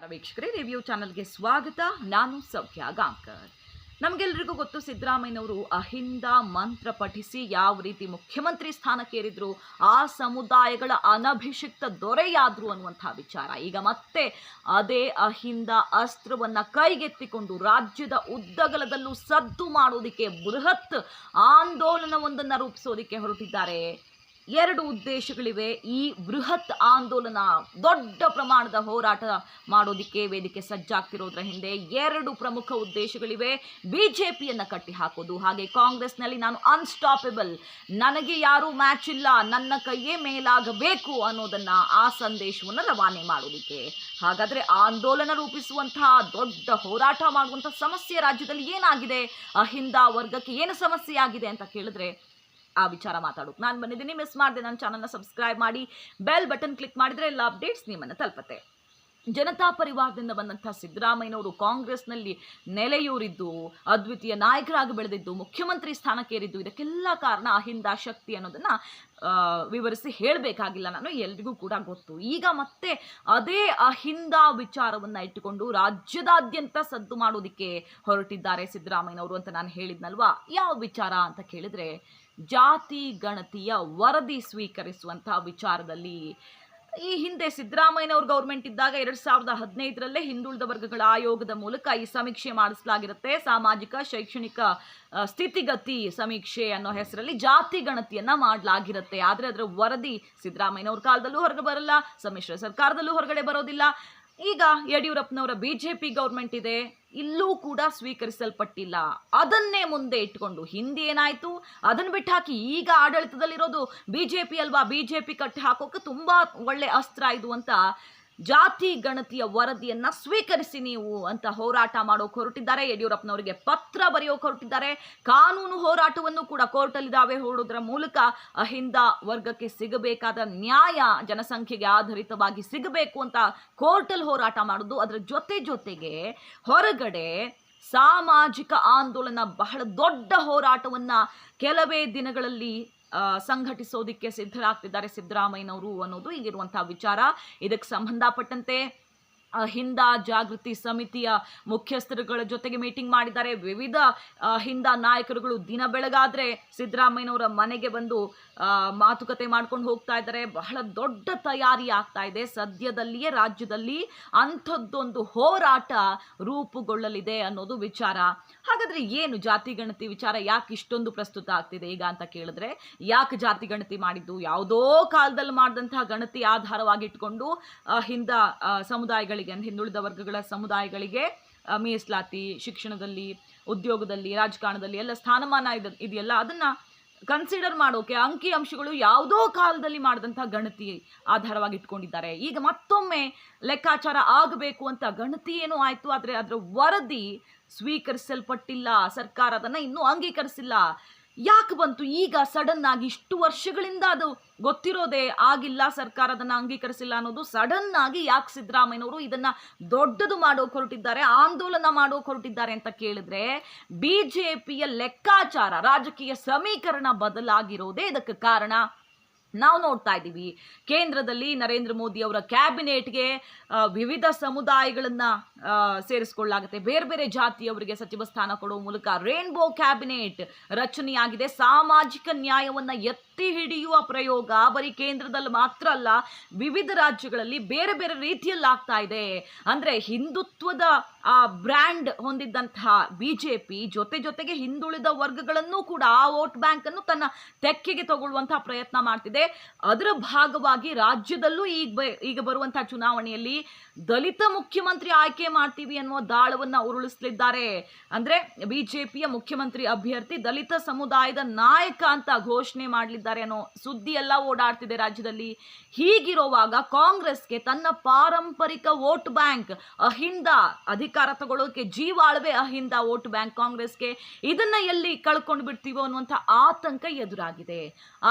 ವೀಕ್ಷಕರೇ, ರಿವ್ಯೂ ಚಾನಲ್ಗೆ ಸ್ವಾಗತ. ನಾನು ಸೌಖ್ಯ ಗಾಂವ್ಕರ್. ನಮಗೆಲ್ಲರಿಗೂ ಗೊತ್ತು, ಸಿದ್ದರಾಮಯ್ಯನವರು ಅಹಿಂದ ಮಂತ್ರ ಪಠಿಸಿ ಯಾವ ರೀತಿ ಮುಖ್ಯಮಂತ್ರಿ ಸ್ಥಾನಕ್ಕೇರಿದ್ರು, ಆ ಸಮುದಾಯಗಳ ಅನಭಿಷಿಕ್ತ ದೊರೆಯಾದ್ರು ಅನ್ನುವಂತಹ ವಿಚಾರ. ಈಗ ಮತ್ತೆ ಅದೇ ಅಹಿಂದ ಅಸ್ತ್ರವನ್ನ ಕೈಗೆತ್ತಿಕೊಂಡು ರಾಜ್ಯದ ಉದ್ದಗಲದಲ್ಲೂ ಸದ್ದು ಮಾಡೋದಕ್ಕೆ, ಬೃಹತ್ ಆಂದೋಲನವೊಂದನ್ನು ರೂಪಿಸೋದಕ್ಕೆ ಹೊರಟಿದ್ದಾರೆ. ಎರಡು ಉದ್ದೇಶಗಳಿವೆ. ಈ ಬೃಹತ್ ಆಂದೋಲನ, ದೊಡ್ಡ ಪ್ರಮಾಣದ ಹೋರಾಟ ಮಾಡೋದಕ್ಕೆ ವೇದಿಕೆ ಸಜ್ಜಾಗ್ತಿರೋದ್ರ ಹಿಂದೆ ಎರಡು ಪ್ರಮುಖ ಉದ್ದೇಶಗಳಿವೆ. ಬಿಜೆಪಿಯನ್ನು ಕಟ್ಟಿ ಹಾಕೋದು, ಹಾಗೆ ಕಾಂಗ್ರೆಸ್ನಲ್ಲಿ ನಾನು ಅನ್ಸ್ಟಾಪಬಲ್, ನನಗೆ ಯಾರೂ ಮ್ಯಾಚ್ ಇಲ್ಲ, ನನ್ನ ಕೈಯೇ ಮೇಲಾಗಬೇಕು ಅನ್ನೋದನ್ನ, ಆ ಸಂದೇಶವನ್ನು ರವಾನೆ ಮಾಡೋದಕ್ಕೆ. ಹಾಗಾದ್ರೆ ಆಂದೋಲನ ರೂಪಿಸುವಂತಹ, ದೊಡ್ಡ ಹೋರಾಟ ಮಾಡುವಂತಹ ಸಮಸ್ಯೆ ರಾಜ್ಯದಲ್ಲಿ ಏನಾಗಿದೆ, ಅಹಿಂದ ವರ್ಗಕ್ಕೆ ಏನು ಸಮಸ್ಯೆ ಆಗಿದೆ ಅಂತ ಕೇಳಿದ್ರೆ ಆ ವಿಚಾರ ಮಾತಾಡೋಕೆ ನಾನು ಬಂದಿದ್ದೀನಿ. ಮಿಸ್ ಮಾಡಿದೆ ನನ್ನ ಚಾನಲ್ನ ಸಬ್ಸ್ಕ್ರೈಬ್ ಮಾಡಿ, ಬೆಲ್ ಬಟನ್ ಕ್ಲಿಕ್ ಮಾಡಿದರೆ ಎಲ್ಲ ಅಪ್ಡೇಟ್ಸ್ ನಿಮ್ಮನ್ನು ತಲುಪುತ್ತೆ. ಜನತಾ ಪರಿವಾರದಿಂದ ಬಂದಂಥ ಸಿದ್ದರಾಮಯ್ಯನವರು ಕಾಂಗ್ರೆಸ್ನಲ್ಲಿ ನೆಲೆಯೂರಿದ್ದು, ಅದ್ವಿತೀಯ ನಾಯಕರಾಗಿ ಬೆಳೆದಿದ್ದು, ಮುಖ್ಯಮಂತ್ರಿ ಸ್ಥಾನಕ್ಕೇರಿದ್ದು, ಇದಕ್ಕೆಲ್ಲ ಕಾರಣ ಅಹಿಂದ ಶಕ್ತಿ ಅನ್ನೋದನ್ನು ವಿವರಿಸಿ ಹೇಳಬೇಕಾಗಿಲ್ಲ ನಾನು, ಎಲ್ರಿಗೂ ಕೂಡ ಗೊತ್ತು. ಈಗ ಮತ್ತೆ ಅದೇ ಅಹಿಂದ ವಿಚಾರವನ್ನು ಇಟ್ಟುಕೊಂಡು ರಾಜ್ಯದಾದ್ಯಂತ ಸದ್ದು ಮಾಡೋದಕ್ಕೆ ಹೊರಟಿದ್ದಾರೆ ಸಿದ್ದರಾಮಯ್ಯನವರು ಅಂತ ನಾನು ಹೇಳಿದ್ನಲ್ವಾ. ಯಾವ ವಿಚಾರ ಅಂತ ಕೇಳಿದ್ರೆ, ಜಾತಿ ಗಣತಿಯ ವರದಿ ಸ್ವೀಕರಿಸುವಂತಹ ವಿಚಾರದಲ್ಲಿ. ಈ ಹಿಂದೆ ಸಿದ್ದರಾಮಯ್ಯನವ್ರ ಗೌರ್ಮೆಂಟ್ ಇದ್ದಾಗ 2015ರಲ್ಲೇ ಹಿಂದುಳಿದ ವರ್ಗಗಳ ಆಯೋಗದ ಮೂಲಕ ಈ ಸಮೀಕ್ಷೆ ಮಾಡಿಸಲಾಗಿರುತ್ತೆ. ಸಾಮಾಜಿಕ ಶೈಕ್ಷಣಿಕ ಸ್ಥಿತಿಗತಿ ಸಮೀಕ್ಷೆ ಅನ್ನೋ ಹೆಸರಲ್ಲಿ ಜಾತಿ ಗಣತಿಯನ್ನ ಮಾಡಲಾಗಿರುತ್ತೆ. ಆದರೆ ಅದರ ವರದಿ ಸಿದ್ದರಾಮಯ್ಯನವ್ರ ಕಾಲದಲ್ಲೂ ಹೊರಗೆ ಬರಲ್ಲ, ಸಮ್ಮಿಶ್ರ ಸರ್ಕಾರದಲ್ಲೂ ಹೊರಗಡೆ ಬರೋದಿಲ್ಲ. ಈಗ ಯಡಿಯೂರಪ್ಪನವರ ಬಿಜೆಪಿ ಗೌರ್ಮೆಂಟ್ ಇದೆ, ಇಲ್ಲೂ ಕೂಡ ಸ್ವೀಕರಿಸಲ್ಪಟ್ಟಿಲ್ಲ. ಅದನ್ನೇ ಮುಂದೆ ಇಟ್ಕೊಂಡು ಹಿಂದೆ ಏನಾಯ್ತು ಅದನ್ನು ಬಿಟ್ಟು ಹಾಕಿ ಈಗ ಆಡಳಿತದಲ್ಲಿರೋದು ಬಿಜೆಪಿ ಅಲ್ವಾ, ಬಿಜೆಪಿ ಕಟ್ಟಿ ಹಾಕೋಕೆ ತುಂಬಾ ಒಳ್ಳೆ ಅಸ್ತ್ರ ಇದು ಅಂತ ಜಾತಿ ಗಣತಿಯ ವರದಿಯನ್ನ ಸ್ವೀಕರಿಸಿ ನೀವು ಅಂತ ಹೋರಾಟ ಮಾಡೋಕೆ ಹೊರಟಿದ್ದಾರೆ. ಯಡಿಯೂರಪ್ಪನವರಿಗೆ ಪತ್ರ ಬರೆಯೋಕೆ ಹೊರಟಿದ್ದಾರೆ. ಕಾನೂನು ಹೋರಾಟವನ್ನು ಕೂಡ ಕೋರ್ಟಲ್ಲಿ ದಾವೆ ಹೂಡೋದ್ರ ಮೂಲಕ ಅಹಿಂದ ವರ್ಗಕ್ಕೆ ಸಿಗಬೇಕಾದ ನ್ಯಾಯ ಜನಸಂಖ್ಯೆಗೆ ಆಧಾರಿತವಾಗಿ ಸಿಗಬೇಕು ಅಂತ ಕೋರ್ಟಲ್ಲಿ ಹೋರಾಟ ಮಾಡೋದು. ಅದರ ಜೊತೆಗೆ ಹೊರಗಡೆ ಸಾಮಾಜಿಕ ಆಂದೋಲನ, ಬಹಳ ದೊಡ್ಡ ಹೋರಾಟವನ್ನ ಕೆಲವೇ ದಿನಗಳಲ್ಲಿ ಸಂಘಟಿಸೋದಿಕ್ಕೆ ಸಿದ್ಧರಾಗ್ತಿದ್ದಾರೆ ಸಿದ್ದರಾಮಯ್ಯನವರು ಅನ್ನೋದು ಈಗಿರುವಂತಹ ವಿಚಾರ. ಇದಕ್ಕೆ ಸಂಬಂಧಪಟ್ಟಂತೆ ಅಹಿಂದ ಜಾಗೃತಿ ಸಮಿತಿಯ ಮುಖ್ಯಸ್ಥರುಗಳ ಜೊತೆಗೆ ಮೀಟಿಂಗ್ ಮಾಡಿದ್ದಾರೆ. ವಿವಿಧ ಅಹಿಂದ ನಾಯಕರುಗಳು ದಿನ ಬೆಳಗಾದ್ರೆ ಸಿದ್ದರಾಮಯ್ಯನವರ ಮನೆಗೆ ಬಂದು ಮಾತುಕತೆ ಮಾಡ್ಕೊಂಡು ಹೋಗ್ತಾ ಇದ್ದಾರೆ. ಬಹಳ ದೊಡ್ಡ ತಯಾರಿ ಆಗ್ತಾ ಇದೆ. ಸದ್ಯದಲ್ಲಿಯೇ ರಾಜ್ಯದಲ್ಲಿ ಅಂಥದ್ದೊಂದು ಹೋರಾಟ ರೂಪುಗೊಳ್ಳಲಿದೆ ಅನ್ನೋದು ವಿಚಾರ. ಹಾಗಾದ್ರೆ ಏನು ಜಾತಿ ಗಣತಿ ವಿಚಾರ ಯಾಕೆ ಇಷ್ಟೊಂದು ಪ್ರಸ್ತುತ ಆಗ್ತಿದೆ ಈಗ ಅಂತ ಕೇಳಿದ್ರೆ, ಯಾಕೆ ಜಾತಿ ಗಣತಿ ಮಾಡಿದ್ದು? ಯಾವುದೋ ಕಾಲದಲ್ಲಿ ಮಾಡಿದಂತಹ ಗಣತಿ ಆಧಾರವಾಗಿ ಇಟ್ಕೊಂಡು ಅಹಿಂದ ಸಮುದಾಯಗಳಿಗೆ, ಹಿಂದುಳಿದ ವರ್ಗಗಳ ಸಮುದಾಯಗಳಿಗೆ ಮೀಸಲಾತಿ, ಶಿಕ್ಷಣದಲ್ಲಿ, ಉದ್ಯೋಗದಲ್ಲಿ, ರಾಜಕಾರಣದಲ್ಲಿ ಎಲ್ಲ ಸ್ಥಾನಮಾನ ಇದೆಯಲ್ಲ, ಅದನ್ನ ಕನ್ಸಿಡರ್ ಮಾಡೋಕೆ ಅಂಕಿ ಅಂಶಗಳು ಯಾವುದೋ ಕಾಲದಲ್ಲಿ ಮಾಡಿದಂತಹ ಗಣತಿ ಆಧಾರವಾಗಿ ಇಟ್ಕೊಂಡಿದ್ದಾರೆ. ಈಗ ಮತ್ತೊಮ್ಮೆ ಲೆಕ್ಕಾಚಾರ ಆಗಬೇಕು ಅಂತ ಗಣತಿ ಏನೋ ಆಯ್ತು, ಆದರೆ ಅದರ ವರದಿ ಸ್ವೀಕರಿಸಲ್ಪಟ್ಟಿಲ್ಲ. ಸರ್ಕಾರ ಅದನ್ನ ಇನ್ನೂ ಅಂಗೀಕರಿಸಿಲ್ಲ. ಯಾಕೆ ಬಂತು ಈಗ ಸಡನ್ ಆಗಿ? ಇಷ್ಟು ವರ್ಷಗಳಿಂದ ಅದು ಗೊತ್ತಿರೋದೇ ಆಗಿಲ್ಲ, ಸರ್ಕಾರ ಅದನ್ನ ಅಂಗೀಕರಿಸಿಲ್ಲ ಅನ್ನೋದು. ಸಡನ್ ಆಗಿ ಯಾಕೆ ಸಿದ್ದರಾಮಯ್ಯನವರು ಇದನ್ನ ದೊಡ್ಡದು ಮಾಡೋಕೆ ಹೊರಟಿದ್ದಾರೆ, ಆಂದೋಲನ ಮಾಡೋಕೆ ಹೊರಟಿದ್ದಾರೆ ಅಂತ ಕೇಳಿದ್ರೆ, ಬಿಜೆಪಿಯ ಲೆಕ್ಕಾಚಾರ, ರಾಜಕೀಯ ಸಮೀಕರಣ ಬದಲಾಗಿರೋದೇ ಇದಕ್ಕೆ ಕಾರಣ. ನಾವು ನೋಡ್ತಾ ಇದ್ದೀವಿ, ಕೇಂದ್ರದಲ್ಲಿ ನರೇಂದ್ರ ಮೋದಿ ಅವರ ಕ್ಯಾಬಿನೆಟ್ಗೆ ವಿವಿಧ ಸಮುದಾಯಗಳನ್ನ ಸೇರಿಸಿಕೊಳ್ಳಲಾಗುತ್ತೆ. ಬೇರೆ ಬೇರೆ ಜಾತಿಯವರಿಗೆ ಸಚಿವ ಸ್ಥಾನ ಕೊಡುವ ಮೂಲಕ ರೇನ್ಬೋ ಕ್ಯಾಬಿನೆಟ್ ರಚನೆಯಾಗಿದೆ. ಸಾಮಾಜಿಕ ನ್ಯಾಯವನ್ನ ಎತ್ತಿ ಹಿಡಿಯುವ ಪ್ರಯೋಗ ಬರೀ ಕೇಂದ್ರದಲ್ಲಿ ಮಾತ್ರ ಅಲ್ಲ, ವಿವಿಧ ರಾಜ್ಯಗಳಲ್ಲಿ ಬೇರೆ ಬೇರೆ ರೀತಿಯಲ್ಲಿ ಆಗ್ತಾ ಇದೆ. ಅಂದ್ರೆ ಹಿಂದುತ್ವದ ಬ್ರ್ಯಾಂಡ್ ಹೊಂದಿದ್ದಂತಹ ಬಿಜೆಪಿ ಜೊತೆಗೆ ಹಿಂದುಳಿದ ವರ್ಗಗಳನ್ನು ಕೂಡ, ಆ ವೋಟ್ ಬ್ಯಾಂಕ್ ಅನ್ನು ತನ್ನ ತೆಕ್ಕೆಗೆ ತಗೊಳ್ಳುವಂತಹ ಪ್ರಯತ್ನ ಮಾಡ್ತಿದೆ. ಅದರ ಭಾಗವಾಗಿ ರಾಜ್ಯದಲ್ಲೂ ಈಗ ಬರುವಂತಹ ಚುನಾವಣೆಯಲ್ಲಿ ದಲಿತ ಮುಖ್ಯಮಂತ್ರಿ ಆಯ್ಕೆ ಮಾಡ್ತೀವಿ ಅನ್ನುವ ದಾಳವನ್ನ ಉರುಳಿಸಲಿದ್ದಾರೆ. ಅಂದ್ರೆ ಬಿಜೆಪಿಯ ಮುಖ್ಯಮಂತ್ರಿ ಅಭ್ಯರ್ಥಿ ದಲಿತ ಸಮುದಾಯದ ನಾಯಕ ಅಂತ ಘೋಷಣೆ ಮಾಡಲಿದ್ದಾರೆ ಅನ್ನೋ ಸುದ್ದಿ ಎಲ್ಲ ಓಡಾಡ್ತಿದೆ ರಾಜ್ಯದಲ್ಲಿ. ಹೀಗಿರುವಾಗ ಕಾಂಗ್ರೆಸ್ಗೆ ತನ್ನ ಪಾರಂಪರಿಕ ವೋಟ್ ಬ್ಯಾಂಕ್ ಅಹಿಂದ, ಅಧಿಕಾರ ತಗೊಳ್ಳೋಕೆ ಜೀವಾಳವೇ ಅಹಿಂದ ವೋಟ್ ಬ್ಯಾಂಕ್ ಕಾಂಗ್ರೆಸ್ಗೆ, ಇದನ್ನ ಎಲ್ಲಿ ಕಳ್ಕೊಂಡು ಬಿಡ್ತೀವೋ ಅನ್ನುವಂಥ ಆತಂಕ ಎದುರಾಗಿದೆ.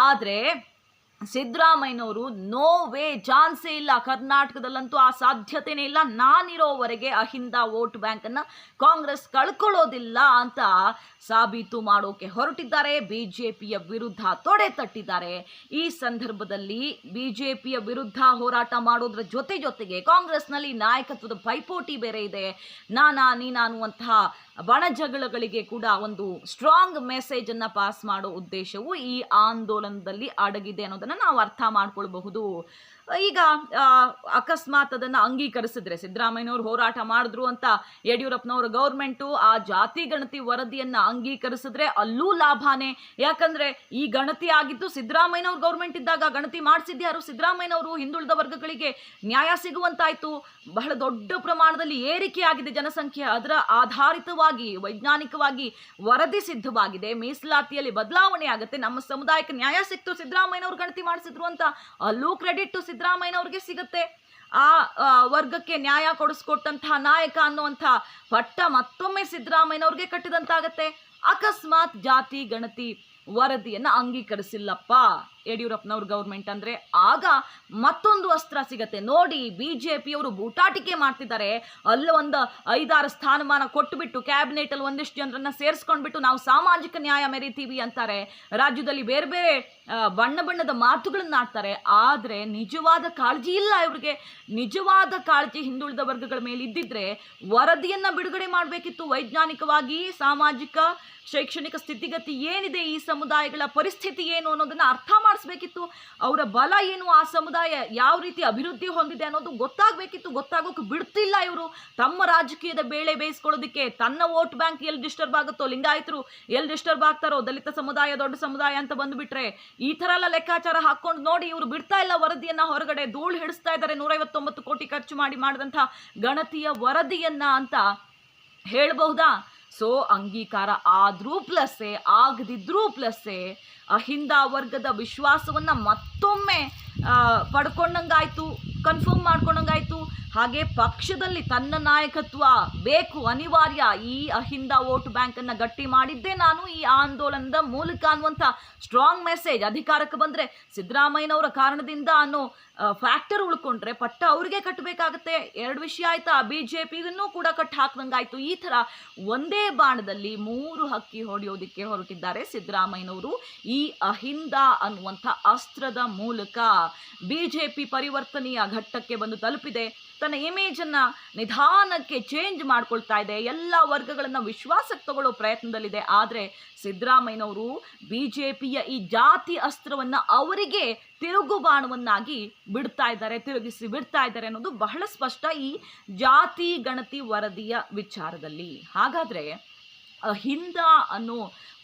ಆದ್ರೆ ಸಿದ್ದರಾಮಯ್ಯನವರು ನೋ ವೇ, ಚಾನ್ಸೇ ಇಲ್ಲ, ಕರ್ನಾಟಕದಲ್ಲಂತೂ ಆ ಸಾಧ್ಯತೆನೇ ಇಲ್ಲ, ನಾನಿರೋವರೆಗೆ ಅಹಿಂದ ವೋಟ್ ಬ್ಯಾಂಕನ್ನು ಕಾಂಗ್ರೆಸ್ ಕಳ್ಕೊಳ್ಳೋದಿಲ್ಲ ಅಂತ ಸಾಬೀತು ಮಾಡೋಕೆ ಹೊರಟಿದ್ದಾರೆ. ಬಿಜೆಪಿಯ ವಿರುದ್ಧ ತೊಡೆ ತಟ್ಟಿದ್ದಾರೆ. ಈ ಸಂದರ್ಭದಲ್ಲಿ ಬಿಜೆಪಿಯ ವಿರುದ್ಧ ಹೋರಾಟ ಮಾಡೋದ್ರ ಜೊತೆಗೆ ಕಾಂಗ್ರೆಸ್ನಲ್ಲಿ ನಾಯಕತ್ವದ ಪೈಪೋಟಿ ಬೇರೆ ಇದೆ. ನೀನು ಅನ್ನುವಂತಹ ಬಣಜಗಳಗಳಿಗೆ ಕೂಡ ಒಂದು ಸ್ಟ್ರಾಂಗ್ ಮೆಸೇಜ್ ಅನ್ನ ಪಾಸ್ ಮಾಡೋ ಉದ್ದೇಶವು ಈ ಆಂದೋಲನದಲ್ಲಿ ಅಡಗಿದೆ ಅನ್ನೋದನ್ನ ನಾವು ಅರ್ಥ ಮಾಡ್ಕೊಳ್ಬಹುದು. ಈಗ ಅಕಸ್ಮಾತ್ ಅದನ್ನ ಅಂಗೀಕರಿಸಿದ್ರೆ, ಸಿದ್ದರಾಮಯ್ಯನವರು ಹೋರಾಟ ಮಾಡಿದ್ರು ಅಂತ ಯಡಿಯೂರಪ್ಪನವರ ಗೌರ್ಮೆಂಟು ಆ ಜಾತಿ ಗಣತಿ ವರದಿಯನ್ನ ಅಂಗೀಕರಿಸಿದ್ರೆ ಅಲ್ಲೂ ಲಾಭಾನೇ. ಯಾಕಂದ್ರೆ ಈ ಗಣತಿ ಆಗಿದ್ದು ಸಿದ್ದರಾಮಯ್ಯನವ್ರ ಗೌರ್ಮೆಂಟ್ ಇದ್ದಾಗ ಗಣತಿ ಮಾಡಿಸಿದ್ಯಾರು ಸಿದ್ದರಾಮಯ್ಯನವರು. ಹಿಂದುಳಿದ ವರ್ಗಗಳಿಗೆ ನ್ಯಾಯ ಸಿಗುವಂತಾಯ್ತು. ಬಹಳ ದೊಡ್ಡ ಪ್ರಮಾಣದಲ್ಲಿ ಏರಿಕೆ ಆಗಿದೆ ಜನಸಂಖ್ಯೆ. ಅದರ ಆಧಾರಿತವಾಗಿ ವೈಜ್ಞಾನಿಕವಾಗಿ ವರದಿ ಸಿದ್ಧವಾಗಿದೆ. ಮೀಸಲಾತಿಯಲ್ಲಿ ಬದಲಾವಣೆ ಆಗುತ್ತೆ, ನಮ್ಮ ಸಮುದಾಯಕ್ಕೆ ನ್ಯಾಯ ಸಿಕ್ತು, ಸಿದ್ದರಾಮಯ್ಯನವ್ರು ಗಣತಿ ಮಾಡಿಸಿದ್ರು ಅಂತ ಅಲ್ಲೂ ಕ್ರೆಡಿಟ್ ಸಿದ್ದರಾಮಯ್ಯನವ್ರಿಗೆ ಸಿಗುತ್ತೆ. ಆ ವರ್ಗಕ್ಕೆ ನ್ಯಾಯ ಕೊಡಿಸ್ಕೊಟ್ಟಂತಹ ನಾಯಕ ಅನ್ನುವಂಥ ಪಟ್ಟ ಮತ್ತೊಮ್ಮೆ ಸಿದ್ದರಾಮಯ್ಯನವ್ರಿಗೆ ಕಟ್ಟಿದಂತಾಗತ್ತೆ. ಅಕಸ್ಮಾತ್ ಜಾತಿ ಗಣತಿ ವರದಿಯನ್ನ ಅಂಗೀಕರಿಸಿಲ್ಲಪ್ಪ ಯಡಿಯೂರಪ್ಪನವ್ರ ಗೌರ್ಮೆಂಟ್ ಅಂದ್ರೆ, ಆಗ ಮತ್ತೊಂದು ಅಸ್ತ್ರ ಸಿಗತ್ತೆ. ನೋಡಿ, ಬಿಜೆಪಿಯವರು ಬೂಟಾಟಿಕೆ ಮಾಡ್ತಿದ್ದಾರೆ. ಅಲ್ಲಿ ಒಂದು 5-6 ಸ್ಥಾನಮಾನ ಕೊಟ್ಟುಬಿಟ್ಟು ಕ್ಯಾಬಿನೆಟ್ ಅಲ್ಲಿ ಒಂದಿಷ್ಟು ಜನರನ್ನ ಸೇರಿಸ್ಕೊಂಡ್ಬಿಟ್ಟು ನಾವು ಸಾಮಾಜಿಕ ನ್ಯಾಯ ಮೆರಿತೀವಿ ಅಂತಾರೆ. ರಾಜ್ಯದಲ್ಲಿ ಬೇರೆ ಬೇರೆ ಬಣ್ಣದ ಮಾತುಗಳನ್ನ ಆಡ್ತಾರೆ. ಆದ್ರೆ ನಿಜವಾದ ಕಾಳಜಿ ಇಲ್ಲ ಇವ್ರಿಗೆ. ನಿಜವಾದ ಕಾಳಜಿ ಹಿಂದುಳಿದ ವರ್ಗಗಳ ಮೇಲೆ ಇದ್ದಿದ್ರೆ ವರದಿಯನ್ನ ಬಿಡುಗಡೆ ಮಾಡಬೇಕಿತ್ತು. ವೈಜ್ಞಾನಿಕವಾಗಿ ಸಾಮಾಜಿಕ ಶೈಕ್ಷಣಿಕ ಸ್ಥಿತಿಗತಿ ಏನಿದೆ, ಈ ಸಮುದಾಯಗಳ ಪರಿಸ್ಥಿತಿ ಏನು ಅನ್ನೋದನ್ನ ಅರ್ಥ ಮಾಡಿಸ್ಬೇಕಿತ್ತು. ಅವರ ಬಲ ಏನು, ಆ ಸಮುದಾಯ ಯಾವ ರೀತಿ ಅಭಿವೃದ್ಧಿ ಹೊಂದಿದೆ ಅನ್ನೋದು ಗೊತ್ತಾಗಬೇಕಿತ್ತು. ಗೊತ್ತಾಗೋಕೆ ಬಿಡ್ತಿಲ್ಲ ಇವರು. ತಮ್ಮ ರಾಜಕೀಯದ ಬೇಳೆ ಬೇಯಿಸ್ಕೊಳ್ಳೋದಕ್ಕೆ ತನ್ನ ವೋಟ್ ಬ್ಯಾಂಕ್ ಎಲ್ಲಿ ಡಿಸ್ಟರ್ಬ್ ಆಗುತ್ತೋ, ಲಿಂಗಾಯತರು ಎಲ್ಲಿ ಡಿಸ್ಟರ್ಬ್ ಆಗ್ತಾರೋ, ದಲಿತ ಸಮುದಾಯ ದೊಡ್ಡ ಸಮುದಾಯ ಅಂತ ಬಂದುಬಿಟ್ರೆ ಈ ಥರ ಎಲ್ಲ ಲೆಕ್ಕಾಚಾರ ಹಾಕೊಂಡು ನೋಡಿ ಇವರು ಬಿಡ್ತಾ ಇಲ್ಲ ವರದಿಯನ್ನ ಹೊರಗಡೆ. ಧೂಳು ಹಿಡಿಸ್ತಾ ಇದ್ದಾರೆ 159 ಕೋಟಿ ಖರ್ಚು ಮಾಡಿದಂಥ ಗಣತಿಯ ವರದಿಯನ್ನ ಅಂತ ಹೇಳ್ಬಹುದಾ? ಸೊ ಅಂಗೀಕಾರ ಆದ್ರೂ ಪ್ಲಸ್ಸೇ, ಆಗದಿದ್ರೂ ಪ್ಲಸ್ಸೇ. ಅಹಿಂದ ವರ್ಗದ ವಿಶ್ವಾಸವನ್ನ ಮತ್ತೊಮ್ಮೆ ಪಡ್ಕೊಂಡಂಗಾಯ್ತು, ಕನ್ಫರ್ಮ್ ಮಾಡ್ಕೊಂಡಂಗಾಯ್ತು. ಹಾಗೆ ಪಕ್ಷದಲ್ಲಿ ತನ್ನ ನಾಯಕತ್ವ ಬೇಕು, ಅನಿವಾರ್ಯ. ಈ ಅಹಿಂದ ವೋಟ್ ಬ್ಯಾಂಕ್ ಅನ್ನ ಗಟ್ಟಿ ಮಾಡಿದ್ದೇ ನಾನು ಈ ಆಂದೋಲನದ ಮೂಲಕ ಅನ್ನುವಂಥ ಸ್ಟ್ರಾಂಗ್ ಮೆಸೇಜ್. ಅಧಿಕಾರಕ್ಕೆ ಬಂದ್ರೆ ಸಿದ್ದರಾಮಯ್ಯನವರ ಕಾರಣದಿಂದ ಅನ್ನೋ ಫ್ಯಾಕ್ಟರ್ ಉಳ್ಕೊಂಡ್ರೆ ಪಟ್ಟ ಅವ್ರಿಗೆ ಕಟ್ಟಬೇಕಾಗತ್ತೆ. 2 ವಿಷಯ ಆಯ್ತಾ, ಬಿಜೆಪಿಗೂ ಕೂಡ ಕಟ್ಟು ಹಾಕ್ದಂಗಾಯ್ತು. ಈ ಥರ ಒಂದೇ ಬಾಣದಲ್ಲಿ 3 ಹಕ್ಕಿ ಹೊಡೆಯೋದಿಕ್ಕೆ ಹೊರಟಿದ್ದಾರೆ ಸಿದ್ದರಾಮಯ್ಯನವರು. ಈ ಅಹಿಂದ ಅನ್ನುವಂಥ ಅಸ್ತ್ರದ ಮೂಲಕ ಬಿಜೆಪಿ ಪರಿವರ್ತನೆಯ ಘಟ್ಟಕ್ಕೆ ಬಂದು ತಲುಪಿದೆ. ತನ್ನ ಇಮೇಜನ್ನ ನಿಧಾನಕ್ಕೆ ಚೇಂಜ್ ಮಾಡ್ಕೊಳ್ತಾ ಇದೆ. ಎಲ್ಲ ವರ್ಗಗಳನ್ನ ವಿಶ್ವಾಸಕ್ಕೆ ತಗೊಳ್ಳೋ ಪ್ರಯತ್ನದಲ್ಲಿದೆ. ಆದರೆ ಸಿದ್ದರಾಮಯ್ಯನವರು ಬಿಜೆಪಿಯ ಈ ಜಾತಿ ಅಸ್ತ್ರವನ್ನ ಅವರಿಗೆ ತಿರುಗುಬಾಣವನ್ನಾಗಿ ತಿರುಗಿಸಿ ಬಿಡ್ತಾ ಇದ್ದಾರೆ ಅನ್ನೋದು ಬಹಳ ಸ್ಪಷ್ಟ ಈ ಜಾತಿ ಗಣತಿ ವರದಿಯ ವಿಚಾರದಲ್ಲಿ. ಹಾಗಾದ್ರೆ ಅಹಿಂದ ಅನ್ನೋ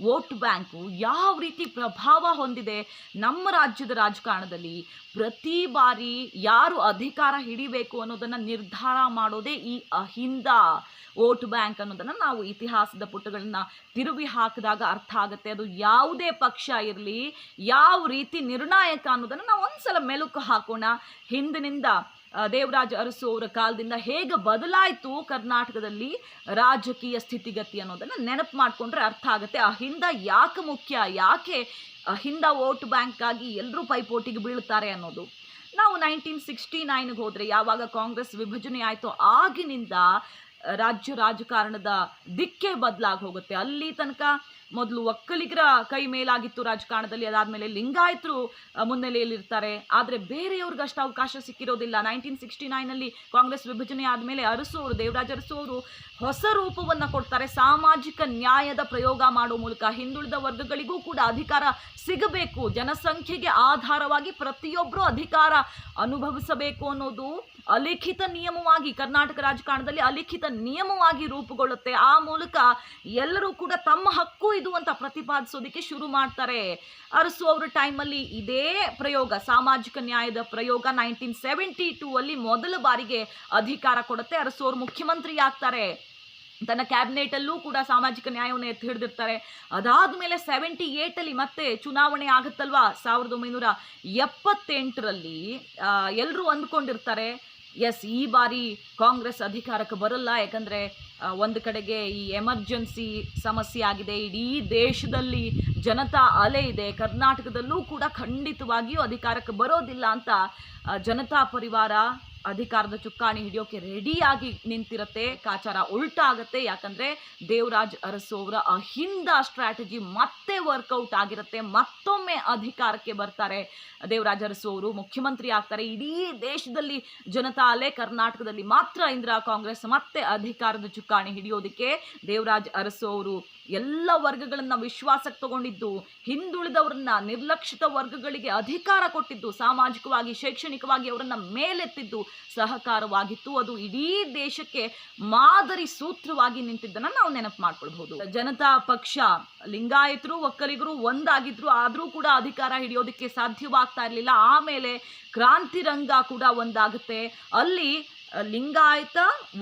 ವೋಟ್ ಬ್ಯಾಂಕು ಯಾವ ರೀತಿ ಪ್ರಭಾವ ಹೊಂದಿದೆ ನಮ್ಮ ರಾಜ್ಯದ ರಾಜಕಾರಣದಲ್ಲಿ? ಪ್ರತಿ ಬಾರಿ ಯಾರು ಅಧಿಕಾರ ಹಿಡಿಬೇಕು ಅನ್ನೋದನ್ನ ನಿರ್ಧಾರ ಮಾಡೋದೇ ಈ ಅಹಿಂದ ವೋಟ್ ಬ್ಯಾಂಕ್ ಅನ್ನೋದನ್ನ ನಾವು ಇತಿಹಾಸದ ಪುಟಗಳನ್ನ ತಿರುವಿ ಹಾಕಿದಾಗ ಅರ್ಥ ಆಗುತ್ತೆ. ಅದು ಯಾವುದೇ ಪಕ್ಷ ಇರಲಿ, ಯಾವ ರೀತಿ ನಿರ್ಣಾಯಕ ಅನ್ನೋದನ್ನ ನಾವು ಒಂದ್ಸಲ ಮೆಲುಕು ಹಾಕೋಣ. ಹಿಂದಿನಿಂದ ದೇವರಾಜ ಅರಸು ಅವರ ಕಾಲದಿಂದ ಹೇಗೆ ಬದಲಾಯಿತು ಕರ್ನಾಟಕದಲ್ಲಿ ರಾಜಕೀಯ ಸ್ಥಿತಿಗತಿ ಅನ್ನೋದನ್ನ ನೆನಪು ಮಾಡಿಕೊಂಡ್ರೆ ಅರ್ಥ ಆಗುತ್ತೆ. ಅಹಿಂದ ಯಾಕೆ ಮುಖ್ಯ, ಯಾಕೆ ಅಹಿಂದ ವೋಟ್ ಬ್ಯಾಂಕ್ ಆಗಿ ಎಲ್ಲರೂ ಪೈಪೋಟಿಗೆ ಬೀಳ್ತಾರೆ ಅನ್ನೋದು. ನಾವು 1969ಗೆ ಹೋದ್ರೆ, ಯಾವಾಗ ಕಾಂಗ್ರೆಸ್ ವಿಭಜನೆ ಆಯಿತು ಆಗಿನಿಂದ ರಾಜ್ಯ ರಾಜಕಾರಣದ ದಿಕ್ಕೇ ಬದಲಾಗಿ ಹೋಗುತ್ತೆ. ಅಲ್ಲಿ ತನಕ ಮೊದಲು ಒಕ್ಕಲಿಗರ ಕೈ ಮೇಲಾಗಿತ್ತು ರಾಜಕಾರಣದಲ್ಲಿ, ಅದಾದಮೇಲೆ ಲಿಂಗಾಯತರು ಮುನ್ನೆಲೆಯಲ್ಲಿರ್ತಾರೆ. ಆದರೆ ಬೇರೆಯವ್ರಿಗೆ ಅಷ್ಟು ಅವಕಾಶ ಸಿಕ್ಕಿರೋದಿಲ್ಲ. 1969ನಲ್ಲಿ ಕಾಂಗ್ರೆಸ್ ವಿಭಜನೆ ಆದಮೇಲೆ ದೇವರಾಜ ಅರಸು ಅವರು ಹೊಸ ರೂಪವನ್ನು ಕೊಡ್ತಾರೆ. ಸಾಮಾಜಿಕ ನ್ಯಾಯದ ಪ್ರಯೋಗ ಮಾಡೋ ಮೂಲಕ ಹಿಂದುಳಿದ ವರ್ಗಗಳಿಗೂ ಕೂಡ ಅಧಿಕಾರ ಸಿಗಬೇಕು, ಜನಸಂಖ್ಯೆಗೆ ಆಧಾರವಾಗಿ ಪ್ರತಿಯೊಬ್ಬರು ಅಧಿಕಾರ ಅನುಭವಿಸಬೇಕು ಅನ್ನೋದು ಅಲಿಖಿತ ನಿಯಮವಾಗಿ ಕರ್ನಾಟಕ ರಾಜಕಾರಣದಲ್ಲಿ ಅಲಿಖಿತ ನಿಯಮವಾಗಿ ರೂಪುಗೊಳ್ಳುತ್ತೆ. ಆ ಮೂಲಕ ಎಲ್ಲರೂ ಕೂಡ ತಮ್ಮ ಹಕ್ಕು ಇದು ಅಂತ ಪ್ರತಿಪಾದಿಸೋದಕ್ಕೆ ಶುರು ಮಾಡ್ತಾರೆ. ಅರಸು ಅವರ ಟೈಮಲ್ಲಿ ಇದೇ ಪ್ರಯೋಗ, ಸಾಮಾಜಿಕ ನ್ಯಾಯದ ಪ್ರಯೋಗ 1972 ಅಲ್ಲಿ ಮೊದಲ ಬಾರಿಗೆ ಅಧಿಕಾರ ಕೊಡುತ್ತೆ. ಅರಸು ಅವರು ಮುಖ್ಯಮಂತ್ರಿ ಆಗ್ತಾರೆ. ತನ್ನ ಕ್ಯಾಬಿನೆಟಲ್ಲೂ ಕೂಡ ಸಾಮಾಜಿಕ ನ್ಯಾಯವನ್ನು ಎತ್ತಿ ಹಿಡಿದಿರ್ತಾರೆ. ಅದಾದಮೇಲೆ 78ಅಲ್ಲಿ ಮತ್ತೆ ಚುನಾವಣೆ ಆಗುತ್ತಲ್ವಾ, 1978ರಲ್ಲಿ ಎಲ್ಲರೂ ಅಂದ್ಕೊಂಡಿರ್ತಾರೆ ಎಸ್ ಈ ಬಾರಿ ಕಾಂಗ್ರೆಸ್ ಅಧಿಕಾರಕ್ಕೆ ಬರಲ್ಲ, ಯಾಕಂದರೆ ಒಂದು ಕಡೆಗೆ ಈ ಎಮರ್ಜೆನ್ಸಿ ಸಮಸ್ಯೆ ಆಗಿದೆ, ಇಡೀ ದೇಶದಲ್ಲಿ ಜನತಾ ಅಲೆ ಇದೆ, ಕರ್ನಾಟಕದಲ್ಲೂ ಕೂಡ ಖಂಡಿತವಾಗಿಯೂ ಅಧಿಕಾರಕ್ಕೆ ಬರೋದಿಲ್ಲ ಅಂತ ಜನತಾ ಪರಿವಾರ ಅಧಿಕಾರದ ಚುಕ್ಕಾಣಿ ಹಿಡಿಯೋಕೆ ರೆಡಿಯಾಗಿ ನಿಂತಿರುತ್ತೆ. ಕಾಚಾರ ಉಲ್ಟಾಗುತ್ತೆ. ಯಾಕಂದರೆ ದೇವರಾಜ್ ಅರಸು ಅವರ ಅಹಿಂದ ಸ್ಟ್ರಾಟಜಿ ಮತ್ತೆ ವರ್ಕೌಟ್ ಆಗಿರುತ್ತೆ. ಮತ್ತೊಮ್ಮೆ ಅಧಿಕಾರಕ್ಕೆ ಬರ್ತಾರೆ ದೇವರಾಜ್ ಅರಸು ಅವರು, ಮುಖ್ಯಮಂತ್ರಿ ಆಗ್ತಾರೆ. ಇಡೀ ದೇಶದಲ್ಲಿ ಜನತಾ ಅಲೆ, ಕರ್ನಾಟಕದಲ್ಲಿ ಮಾತ್ರ ಇಂದಿರಾ ಕಾಂಗ್ರೆಸ್ ಮತ್ತೆ ಅಧಿಕಾರದ ಚುಕ್ಕಾಣಿ ಹಿಡಿಯೋದಕ್ಕೆ ದೇವರಾಜ್ ಅರಸು ಅವರು ಎಲ್ಲ ವರ್ಗಗಳನ್ನು ವಿಶ್ವಾಸಕ್ಕೆ ತಗೊಂಡಿದ್ದು, ಹಿಂದುಳಿದವರನ್ನ, ನಿರ್ಲಕ್ಷಿತ ವರ್ಗಗಳಿಗೆ ಅಧಿಕಾರ ಕೊಟ್ಟಿದ್ದು, ಸಾಮಾಜಿಕವಾಗಿ ಶೈಕ್ಷಣಿಕವಾಗಿ ಅವರನ್ನ ಮೇಲೆತ್ತಿದ್ದು ಸಹಕಾರವಾಗಿತ್ತು. ಅದು ಇಡೀ ದೇಶಕ್ಕೆ ಮಾದರಿ ಸೂತ್ರವಾಗಿ ನಿಂತಿದ್ದನ್ನು ನಾವು ನೆನಪು ಮಾಡ್ಕೊಳ್ಬಹುದು. ಜನತಾ ಪಕ್ಷ ಲಿಂಗಾಯತರು ಒಕ್ಕಲಿಗರು ಒಂದಾಗಿದ್ರು, ಆದರೂ ಕೂಡ ಅಧಿಕಾರ ಹಿಡಿಯೋದಕ್ಕೆ ಸಾಧ್ಯವಾಗ್ತಾ ಇರಲಿಲ್ಲ. ಆಮೇಲೆ ಕ್ರಾಂತಿರಂಗ ಕೂಡ ಒಂದಾಗುತ್ತೆ. ಅಲ್ಲಿ ಲಿಂಗಾಯತ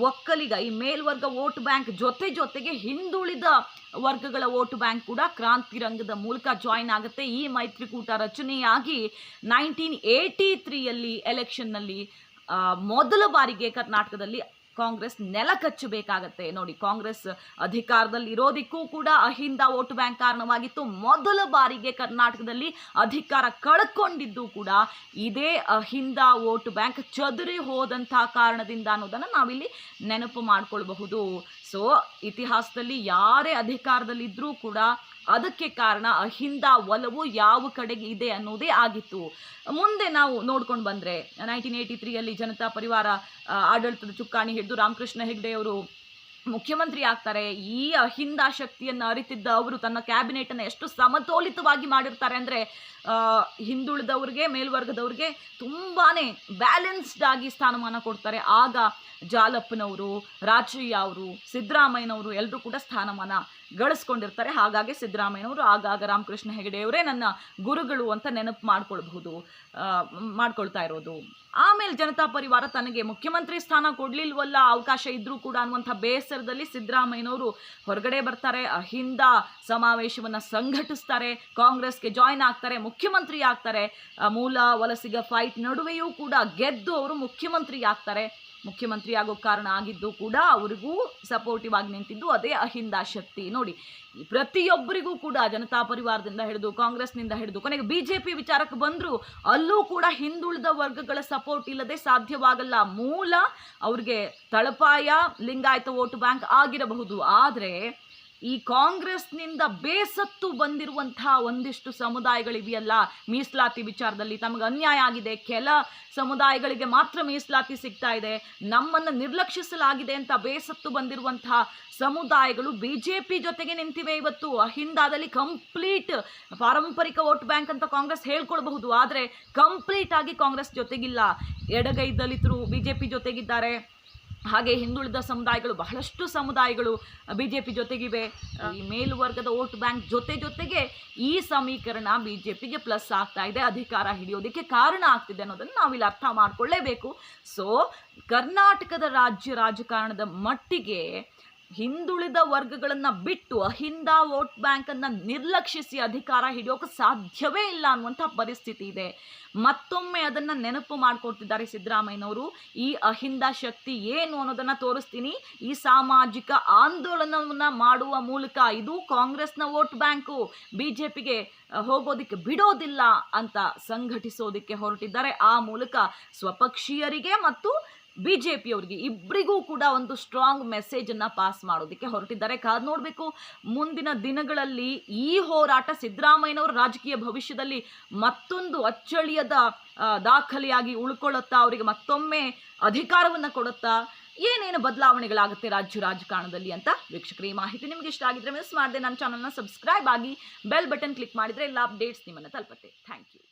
ಒಕ್ಕಲಿಗ ಈ ಮೇಲ್ವರ್ಗ ವೋಟ್ ಬ್ಯಾಂಕ್ ಜೊತೆಗೆ ಹಿಂದುಳಿದ ವರ್ಗಗಳ ವೋಟ್ ಬ್ಯಾಂಕ್ ಕೂಡ ಕ್ರಾಂತಿರಂಗದ ಮೂಲಕ ಜಾಯಿನ್ ಆಗುತ್ತೆ. ಈ ಮೈತ್ರಿಕೂಟ ರಚನೆಯಾಗಿ 1983 ಎಲೆಕ್ಷನ್ನಲ್ಲಿ ಮೊದಲ ಬಾರಿಗೆ ಕರ್ನಾಟಕದಲ್ಲಿ ಕಾಂಗ್ರೆಸ್ ನೆಲ ಕಚ್ಚಬೇಕಾಗತ್ತೆ. ನೋಡಿ, ಕಾಂಗ್ರೆಸ್ ಅಧಿಕಾರದಲ್ಲಿ ಇರೋದಕ್ಕೂ ಕೂಡ ಅಹಿಂದ ವೋಟ್ ಬ್ಯಾಂಕ್ ಕಾರಣವಾಗಿತ್ತು. ಮೊದಲ ಬಾರಿಗೆ ಕರ್ನಾಟಕದಲ್ಲಿ ಅಧಿಕಾರ ಕಳ್ಕೊಂಡಿದ್ದು ಕೂಡ ಇದೇ ಅಹಿಂದ ವೋಟ್ ಬ್ಯಾಂಕ್ ಚದುರಿ ಹೋದಂಥ ಕಾರಣದಿಂದ ಅನ್ನೋದನ್ನು ನಾವಿಲ್ಲಿ ನೆನಪು ಮಾಡ್ಕೊಳ್ಬಹುದು. ಸೊ ಇತಿಹಾಸದಲ್ಲಿ ಯಾರೇ ಅಧಿಕಾರದಲ್ಲಿದ್ದರೂ ಕೂಡ ಅದಕ್ಕೆ ಕಾರಣ ಅಹಿಂದ ಒಲವು ಯಾವ ಕಡೆಗೆ ಇದೆ ಅನ್ನೋದೇ ಆಗಿತ್ತು. ಮುಂದೆ ನಾವು ನೋಡ್ಕೊಂಡು ಬಂದರೆ 1983 ಜನತಾ ಪರಿವಾರ ಆಡಳಿತದ ಚುಕ್ಕಾಣಿ ಹಿಡಿದು ರಾಮಕೃಷ್ಣ ಹೆಗ್ಡೆ ಅವರು ಮುಖ್ಯಮಂತ್ರಿ ಆಗ್ತಾರೆ. ಈ ಅಹಿಂದ ಶಕ್ತಿಯನ್ನು ಅರಿತಿದ್ದ ಅವರು ತನ್ನ ಕ್ಯಾಬಿನೆಟನ್ನು ಎಷ್ಟು ಸಮತೋಲಿತವಾಗಿ ಮಾಡಿರ್ತಾರೆ ಅಂದರೆ ಹಿಂದುಳಿದವ್ರಿಗೆ, ಮೇಲ್ವರ್ಗದವ್ರಿಗೆ ತುಂಬಾ ಬ್ಯಾಲೆನ್ಸ್ಡ್ ಆಗಿ ಸ್ಥಾನಮಾನ ಕೊಡ್ತಾರೆ. ಆಗ ಜಾಲಪ್ಪನವರು, ರಾಜಯ್ಯ ಅವರು, ಸಿದ್ದರಾಮಯ್ಯನವರು ಎಲ್ಲರೂ ಕೂಡ ಸ್ಥಾನಮಾನ ಗಳಿಸ್ಕೊಂಡಿರ್ತಾರೆ. ಹಾಗಾಗಿ ಸಿದ್ದರಾಮಯ್ಯನವರು ಆಗಾಗ ರಾಮಕೃಷ್ಣ ಹೆಗಡೆಯವರೇ ನನ್ನ ಗುರುಗಳು ಅಂತ ನೆನಪು ಮಾಡ್ಕೊಳ್ತಾ ಇರೋದು. ಆಮೇಲೆ ಜನತಾ ಪರಿವಾರ ತನಗೆ ಮುಖ್ಯಮಂತ್ರಿ ಸ್ಥಾನ ಕೊಡಲಿಲ್ವಲ್ಲ, ಅವಕಾಶ ಇದ್ರೂ ಕೂಡ ಅನ್ನುವಂಥ ಬೇಸರದಲ್ಲಿ ಸಿದ್ದರಾಮಯ್ಯನವರು ಹೊರಗಡೆ ಬರ್ತಾರೆ, ಅಹಿಂದ ಸಮಾವೇಶವನ್ನು ಸಂಘಟಿಸ್ತಾರೆ, ಕಾಂಗ್ರೆಸ್ಗೆ ಜಾಯಿನ್ ಆಗ್ತಾರೆ, ಮುಖ್ಯಮಂತ್ರಿ ಆಗ್ತಾರೆ. ಮೂಲ ವಲಸಿಗ ಫೈಟ್ ನಡುವೆಯೂ ಕೂಡ ಗೆದ್ದು ಅವರು ಮುಖ್ಯಮಂತ್ರಿ ಆಗ್ತಾರೆ. ಮುಖ್ಯಮಂತ್ರಿ ಆಗೋ ಕಾರಣ ಆಗಿದ್ದು ಕೂಡ ಅವರಿಗೂ ಸಪೋರ್ಟಿವ್ ಆಗಿ ನಿಂತಿದ್ದು ಅದೇ ಅಹಿಂದ ಶಕ್ತಿ. ನೋಡಿ, ಪ್ರತಿಯೊಬ್ಬರಿಗೂ ಕೂಡ ಜನತಾ ಪರಿವಾರದಿಂದ ಹಿಡಿದು ಕಾಂಗ್ರೆಸ್ನಿಂದ ಹಿಡಿದು ಕೊನೆಗೆ BJP ವಿಚಾರಕ್ಕೆ ಬಂದರೂ ಅಲ್ಲೂ ಕೂಡ ಹಿಂದುಳಿದ ವರ್ಗಗಳ ಸಪೋರ್ಟ್ ಇಲ್ಲದೆ ಸಾಧ್ಯವಾಗಲ್ಲ. ಮೂಲ ಅವ್ರಿಗೆ ತಳಪಾಯ ಲಿಂಗಾಯತ ವೋಟ್ ಬ್ಯಾಂಕ್ ಆಗಿರಬಹುದು, ಆದರೆ ಈ ಕಾಂಗ್ರೆಸ್ನಿಂದ ಬೇಸತ್ತು ಬಂದಿರುವಂತಹ ಒಂದಿಷ್ಟು ಸಮುದಾಯಗಳಿವೆಯಲ್ಲ, ಮೀಸಲಾತಿ ವಿಚಾರದಲ್ಲಿ ತಮಗೆ ಅನ್ಯಾಯ ಆಗಿದೆ, ಕೆಲ ಸಮುದಾಯಗಳಿಗೆ ಮಾತ್ರ ಮೀಸಲಾತಿ ಸಿಗ್ತಾ ಇದೆ, ನಮ್ಮನ್ನು ನಿರ್ಲಕ್ಷಿಸಲಾಗಿದೆ ಅಂತ ಬೇಸತ್ತು ಬಂದಿರುವಂತಹ ಸಮುದಾಯಗಳು BJP ಜೊತೆಗೆ ನಿಂತಿವೆ. ಇವತ್ತು ಅಹಿಂದಾದಲ್ಲಿ ಕಂಪ್ಲೀಟ್ ಪಾರಂಪರಿಕ ವೋಟ್ ಬ್ಯಾಂಕ್ ಅಂತ ಕಾಂಗ್ರೆಸ್ ಹೇಳ್ಕೊಳ್ಬಹುದು, ಆದರೆ ಕಂಪ್ಲೀಟ್ ಆಗಿ ಕಾಂಗ್ರೆಸ್ ಜೊತೆಗಿಲ್ಲ. ಎಡಗೈ ದಲಿತರು BJP ಜೊತೆಗಿದ್ದಾರೆ, ಹಾಗೆ ಹಿಂದುಳಿದ ಸಮುದಾಯಗಳು, ಬಹಳಷ್ಟು ಸಮುದಾಯಗಳು BJP ಜೊತೆಗಿವೆ. ಈ ಮೇಲ್ವರ್ಗದ ವೋಟ್ ಬ್ಯಾಂಕ್ ಜೊತೆಗೆ ಈ ಸಮೀಕರಣ BJPಗೆ ಪ್ಲಸ್ ಆಗ್ತಾ ಇದೆ, ಅಧಿಕಾರ ಹಿಡಿಯೋದಕ್ಕೆ ಕಾರಣ ಆಗ್ತಿದೆ ಅನ್ನೋದನ್ನು ನಾವಿಲ್ಲಿ ಅರ್ಥ ಮಾಡ್ಕೊಳ್ಳೇಬೇಕು. ಸೊ ಕರ್ನಾಟಕದ ರಾಜಕಾರಣದ ಮಟ್ಟಿಗೆ ಹಿಂದುಳಿದ ವರ್ಗಗಳನ್ನು ಬಿಟ್ಟು ಅಹಿಂದ ವೋಟ್ ಬ್ಯಾಂಕನ್ನು ನಿರ್ಲಕ್ಷಿಸಿ ಅಧಿಕಾರ ಹಿಡಿಯೋಕೆ ಸಾಧ್ಯವೇ ಇಲ್ಲ ಅನ್ನುವಂಥ ಪರಿಸ್ಥಿತಿ ಇದೆ. ಮತ್ತೊಮ್ಮೆ ಅದನ್ನು ನೆನಪು ಮಾಡಿಕೊಡ್ತಿದ್ದಾರೆ ಸಿದ್ದರಾಮಯ್ಯನವರು. ಈ ಅಹಿಂದ ಶಕ್ತಿ ಏನು ಅನ್ನೋದನ್ನು ತೋರಿಸ್ತೀನಿ, ಈ ಸಾಮಾಜಿಕ ಆಂದೋಲನವನ್ನು ಮಾಡುವ ಮೂಲಕ ಇದು ಕಾಂಗ್ರೆಸ್ನ ವೋಟ್ ಬ್ಯಾಂಕು BJPಗೆ ಹೋಗೋದಕ್ಕೆ ಬಿಡೋದಿಲ್ಲ ಅಂತ ಸಂಘಟಿಸೋದಕ್ಕೆ ಹೊರಟಿದ್ದಾರೆ. ಆ ಮೂಲಕ ಸ್ವಪಕ್ಷೀಯರಿಗೆ ಮತ್ತು BJP ಅವರಿಗೆ ಇಬ್ಬರಿಗೂ ಕೂಡ ಒಂದು ಸ್ಟ್ರಾಂಗ್ ಮೆಸೇಜನ್ನು ಪಾಸ್ ಮಾಡೋದಕ್ಕೆ ಹೊರಟಿದ್ದಾರೆ. ಕಾದು ನೋಡಬೇಕು ಮುಂದಿನ ದಿನಗಳಲ್ಲಿ ಈ ಹೋರಾಟ ಸಿದ್ದರಾಮಯ್ಯನವರ ರಾಜಕೀಯ ಭವಿಷ್ಯದಲ್ಲಿ ಮತ್ತೊಂದು ಅಚ್ಚಳಿಯದ ದಾಖಲೆಯಾಗಿ ಉಳ್ಕೊಳ್ಳುತ್ತಾ, ಅವರಿಗೆ ಮತ್ತೊಮ್ಮೆ ಅಧಿಕಾರವನ್ನು ಕೊಡುತ್ತಾ, ಏನೇನು ಬದಲಾವಣೆಗಳಾಗುತ್ತೆ ರಾಜಕಾರಣದಲ್ಲಿ ಅಂತ. ವೀಕ್ಷಕರೇ, ಈ ಮಾಹಿತಿ ನಿಮಗೆ ಇಷ್ಟ ಆಗಿದ್ರೆ ಮಿಸ್ ಮಾಡದೆ ನನ್ನ ಚಾನಲ್ನ ಸಬ್ಸ್ಕ್ರೈಬ್ ಆಗಿ ಬೆಲ್ ಬಟನ್ ಕ್ಲಿಕ್ ಮಾಡಿದರೆ ಎಲ್ಲ ಅಪ್ಡೇಟ್ಸ್ ನಿಮ್ಮನ್ನು ತಲುಪುತ್ತೆ. Thank you.